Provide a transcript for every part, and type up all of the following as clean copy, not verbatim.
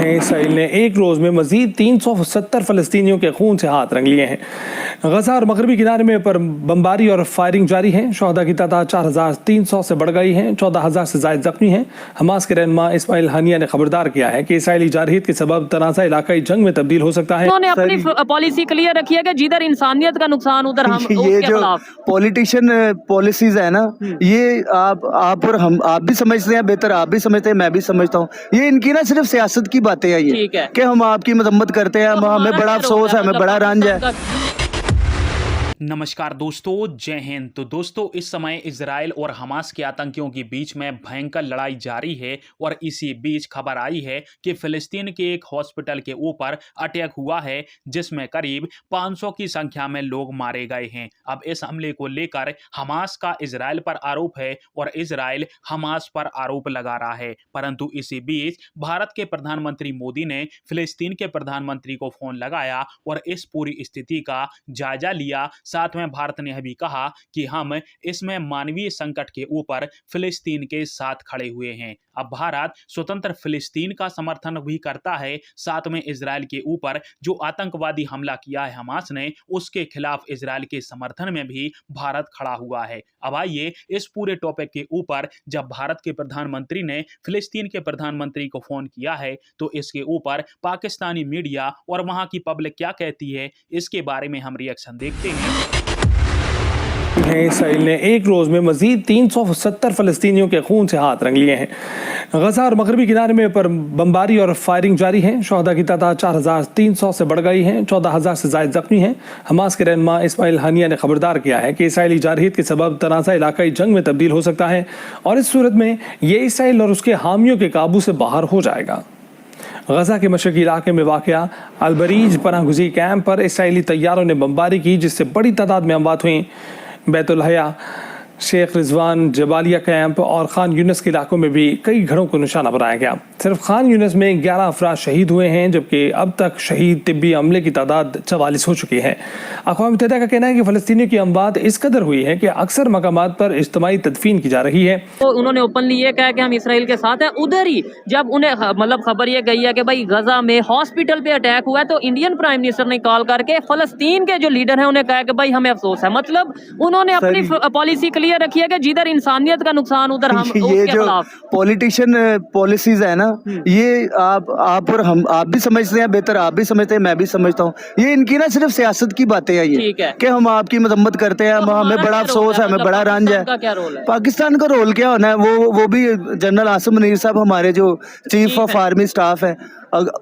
हैं। इसराइल ने एक रोज में मजीद 370 फलस्तीनियों के खून से हाथ रंग लिए हैं। गजा और मगरबी किनारे में पर बमबारी और फायरिंग जारी है। शहदा की तादाद 4300 से बढ़ गई है। 14000 से ज्यादा जख्मी हैं। हमास के रहनुमा इस्माइल हानिया ने खबरदार किया है कि इसराइली जारहियत के सबब तनाज़ा इलाकाई जंग में तब्दील हो सकता है। उन्होंने अपनी पॉलिसी क्लियर रखी है कि जिधर इंसानियत का नुकसान उधर हम ये जो पॉलिटिशियन पॉलिसीज है ना, ये आप और हम, आप भी समझते हैं बेहतर, आप भी समझते हैं, मैं भी समझता हूँ, ये इनकी ना सिर्फ सियासत की बातें हैं ये कि हम आपकी मजम्मत करते हैं, हमें बड़ा अफसोस है, हमें बड़ा रंज है। नमस्कार दोस्तों, जय हिंद। तो दोस्तों, इस समय इजराइल और हमास के आतंकियों के बीच में भयंकर लड़ाई जारी है और इसी बीच खबर आई है कि फिलिस्तीन के एक हॉस्पिटल के ऊपर अटैक हुआ है जिसमें करीब 500 की संख्या में लोग मारे गए हैं। अब इस हमले को लेकर हमास का इजराइल पर आरोप है और इजराइल हमास पर आरोप लगा रहा है। परंतु इसी बीच भारत के प्रधानमंत्री मोदी ने फिलिस्तीन के प्रधानमंत्री को फोन लगाया और इस पूरी स्थिति का जायजा लिया। साथ में भारत ने भी कहा कि हम इसमें मानवीय संकट के ऊपर फिलिस्तीन के साथ खड़े हुए हैं। अब भारत स्वतंत्र फिलिस्तीन का समर्थन भी करता है। साथ में इजराइल के ऊपर जो आतंकवादी हमला किया है हमास ने, उसके खिलाफ इजराइल के समर्थन में भी भारत खड़ा हुआ है। अब आइए इस पूरे टॉपिक के ऊपर, जब भारत के प्रधानमंत्री ने फिलिस्तीन के प्रधानमंत्री को फोन किया है तो इसके ऊपर पाकिस्तानी मीडिया और वहां की पब्लिक क्या कहती है, इसके बारे में हम रिएक्शन देखते हैं। इसराइल ने एक रोज में मजीद 370 फलस्तीनियों के खून से हाथ रंग लिए हैं। गजा और मगरबी किनारे में पर बमबारी और फायरिंग जारी है। शहदा की तादाद 4300 से बढ़ गई है। 14000 से ज्यादा जख्मी हैं। हमास के रहनुमा इस्माइल हानिया ने खबरदार किया है कि इसराइली जारहियत के सबब तनाज़ा इलाकाई जंग में तब्दील हो सकता है और इस सूरत में ये इसराइल और उसके हामियों के काबू से बाहर हो जाएगा। गजा के मशरकी इलाके में वाक़या अलबरीज पनाहगुज़ी कैंप पर इसराइली तैयारों ने बमबारी की जिससे बड़ी तादाद में अमवात हुई। बैतुल हया, शेख रिजवान, जबालिया कैंप और खान यूनिस के इलाकों में भी कई घरों को निशाना बनाया गया। सिर्फ खान यूनिस में 11 अफराद शहीद हुए हैं जबकि अब तक शहीद तिब्बी अमले की तादाद 44 हो चुकी है। अक़वाम मुत्तहिदा का कहना है कि फ़लस्तीनियों की अमवात इस कदर हुई है कि अक्सर मकामात पर इज्तिमाई तदफीन की जा रही है। तो उन्होंने ओपनली ये कहा कि हम इसराइल के साथ हैं। उधर ही जब उन्हें मतलब खबर ये गई है कि भाई गजा में हॉस्पिटल पे अटैक हुआ है तो इंडियन प्राइम मिनिस्टर ने कॉल करके फलस्तीन के जो लीडर हैं उन्हें कहा कि भाई हमें अफसोस है। मतलब उन्होंने अपनी पॉलिसी क्लियर रखी है कि जिधर इंसानियत का नुकसान उधर हम ये जो पॉलिटिशियन पॉलिसीज है ना, ये आप और हम, आप भी समझते हैं बेहतर, आप भी समझते हैं, मैं भी समझता हूँ, ये इनकी ना सिर्फ सियासत की बातें हैं ये कि हम आपकी मजम्मत करते हैं, हमें बड़ा अफसोस है, हमें बड़ा रंज है। पाकिस्तान का रोल क्या होना है, वो भी जनरल आसिम मुनीर साहब हमारे जो चीफ ऑफ आर्मी स्टाफ है,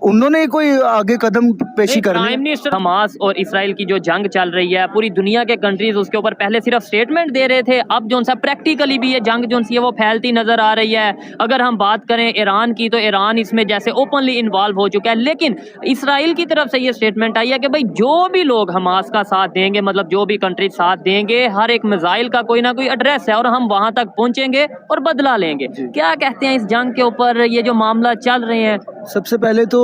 उन्होंने कोई आगे कदम पेशी करनी। प्राइम मिनिस्टर हमास और इसराइल की जो जंग चल रही है, पूरी दुनिया के कंट्रीज उसके ऊपर पहले सिर्फ स्टेटमेंट दे रहे थे, अब जो सा प्रैक्टिकली भी ये जंग जो सी है वो फैलती नजर आ रही है। अगर हम बात करें ईरान की तो ईरान इसमें जैसे ओपनली इन्वॉल्व हो चुका है, लेकिन इसराइल की तरफ से ये स्टेटमेंट आई है कि भाई जो भी लोग हमास का साथ देंगे, मतलब जो भी कंट्रीज साथ देंगे, हर एक मिसाइल का कोई ना कोई एड्रेस है और हम वहां तक पहुंचेंगे और बदला लेंगे। क्या कहते हैं इस जंग के ऊपर, ये जो मामला चल रहे हैं? सबसे पहले तो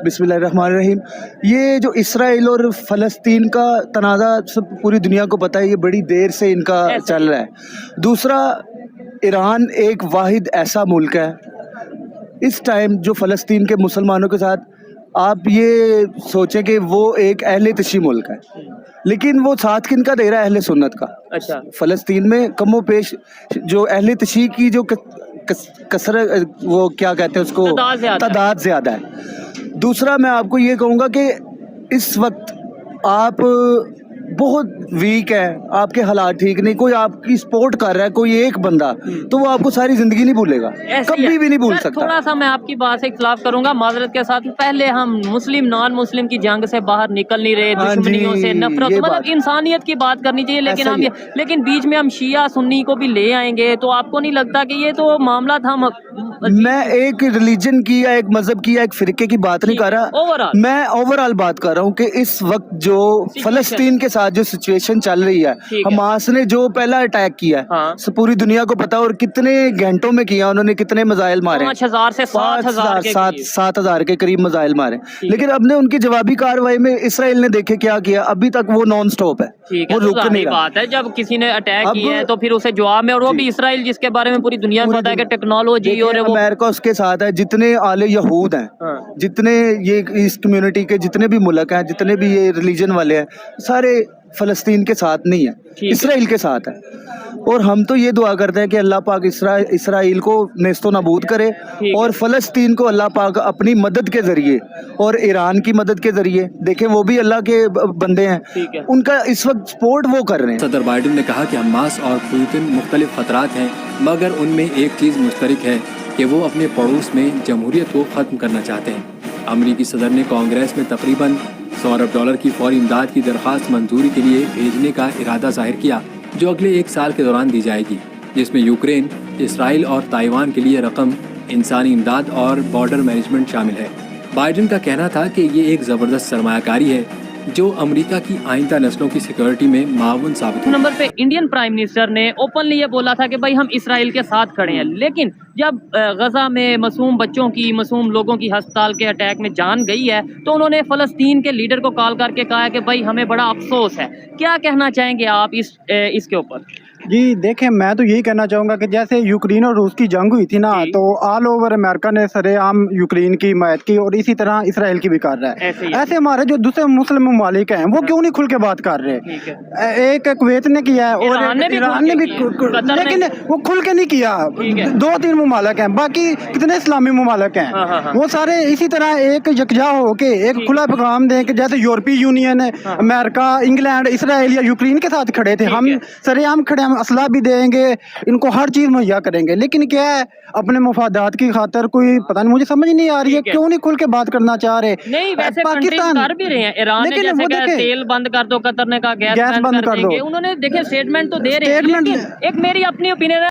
बिस्मिल्लाहिर्रहमानिर्रहीम, ये जो इसराइल और फ़लस्तीन का तनाज़ा सब पूरी दुनिया को पता है, ये बड़ी देर से इनका चल रहा है। दूसरा, ईरान एक वाहिद ऐसा मुल्क है इस टाइम जो फ़लस्तीन के मुसलमानों के साथ, आप ये सोचें कि वो एक अहले तशी मुल्क है, लेकिन वो साथ किनका दे रहा है? अहले सुन्नत का। अच्छा, फ़लस्तीन में कमो पेश जो अहले तशी की जो कसरत, वो क्या कहते हैं उसको, तादाद ज़्यादा है। दूसरा, मैं आपको ये कहूँगा कि इस वक्त आप बहुत वीक है, आपके हालात ठीक नहीं, कोई आपकी सपोर्ट कर रहा है, कोई एक बंदा, तो वो आपको सारी जिंदगी नहीं भूलेगा, कभी भी नहीं भूल सकता। थोड़ा सा मैं आपकी बात से इख्तिलाफ करूंगा माजरत के साथ। पहले हम मुस्लिम नॉन मुस्लिम की जंग से बाहर निकल नहीं रहे, दुश्मनियों से नफरत, मतलब इंसानियत की बात करनी चाहिए, लेकिन बीच में हम शिया सुन्नी को भी ले आएंगे, तो आपको नहीं लगता कि ये तो मामला था? मैं एक रिलीजन की या एक मजहब की या एक फिरके की बात नहीं कर रहा, मैं ओवरऑल बात कर रहा हूँ कि इस वक्त जो फलस्तीन के साथ जो सिचुएशन चल रही है, हमास ने जो पहला अटैक किया है, पूरी दुनिया को पता, और कितने घंटों में किया उन्होंने, कितने मिसाइल मारे, 5000 से 7,000 के करीब मिसाइल मारे। लेकिन अब ने उनकी जवाबी कार्रवाई में इसराइल ने देखे क्या किया, अभी तक वो नॉन स्टॉप है, वो रुक नहीं रहा। बात है जब किसी ने अटैक किया है तो फिर उसे जवाब में, और वो भी इसराइल जिसके बारे में पूरी दुनिया को पता है कि टेक्नोलॉजी हो रहे वो अमेरिका उसके साथ है, जितने आले यहूद हैं, हाँ। जितने ये इस कम्युनिटी के जितने भी मुल्क हैं, जितने भी ये रिलीजन वाले हैं, सारे फलस्तीन के साथ नहीं है, ठीक है। इसराइल के साथ है। और हम तो ये दुआ करते हैं कि अल्लाह पाक इसराइल को नेस्तो नाबूद करे है। और फलस्तीन को अल्लाह पाक अपनी मदद के जरिए और ईरान की मदद के जरिए, देखें वो भी अल्लाह के बंदे ठीक है। हैं, उनका इस वक्त सपोर्ट वो कर रहे हैं। सदर बाइडन ने कहा कि हमास और पुतिन मुख्तलिफ खतरात हैं, मगर उनमें एक चीज़ मुश्तरक है कि वो अपने पड़ोस में जमहूरियत को ख़त्म करना चाहते हैं। अमरीकी सदर ने कांग्रेस में तकरीबन $100 अरब की फौरी इमदाद की दरख्वास्त मंजूरी के लिए भेजने का इरादा जाहिर किया, जो अगले 1 साल के दौरान दी जाएगी, जिसमें यूक्रेन, इसराइल और ताइवान के लिए रकम, इंसानी इमदाद और बॉर्डर मैनेजमेंट शामिल है। बाइडन का कहना था कि ये एक ज़बरदस्त सरमायाकारी है जो अमेरिका की आइंदा नस्लों की सिक्योरिटी में मावन साबित हो। नंबर पे इंडियन प्राइम मिनिस्टर ने ओपनली ये बोला था कि भाई हम इसराइल के साथ खड़े हैं, लेकिन जब गजा में मासूम बच्चों की, मासूम लोगों की हस्पताल के अटैक में जान गई है, तो उन्होंने फलस्तीन के लीडर को कॉल करके कहा है कि भाई हमें बड़ा अफसोस है। क्या कहना चाहेंगे आप इसके ऊपर? जी देखें, मैं तो यही कहना चाहूँगा कि जैसे यूक्रेन और रूस की जंग हुई थी ना, जी। तो ऑल ओवर अमेरिका ने सरेआम यूक्रेन की हिमायत की और इसी तरह इसराइल की भी कर रहा है। ऐसे ही। ऐसे हमारे जो दूसरे मुस्लिम ममालिक हैं वो क्यों नहीं खुल के बात कर रहे? ठीक है। एक कुवैत ने किया है और ईरान ने भी ईरान ने भी, खुल के किया। कतर ने लेकिन वो खुल के नहीं किया। ठीक है। 2-3 ममालिक हैं, बाकी कितने इस्लामी ममालिक हैं, हाँ, हाँ, हाँ। वो सारे इसी तरह एक यकजा होके एक ठीक। खुला पैगाम दें कि जैसे यूरोपीय यूनियन, अमेरिका, इंग्लैंड, इसराइल या यूक्रेन के साथ खड़े थे, ठीक हम है। सरेआम खड़े, हम असला भी देंगे, इनको हर चीज मुहैया करेंगे, लेकिन क्या है अपने मफादात की खातर कोई पता नहीं, मुझे समझ नहीं आ रही है ठीक है। क्यों नहीं खुल के बात करना चाह रहे। नहीं, वैसे कंट्रीज कर भी रहे हैं। ईरान ने लेकिन जैसे वो कहा देखें, तेल बंद कर दो, कतर ने कहा गैस गैस बंद बंद कर कर दो। देंगे। उन्होंने देखे स्टेटमेंट तो दे रहे हैं, स्टेटमेंट- लेकिन एक मेरी अपनी ओपिनियन है।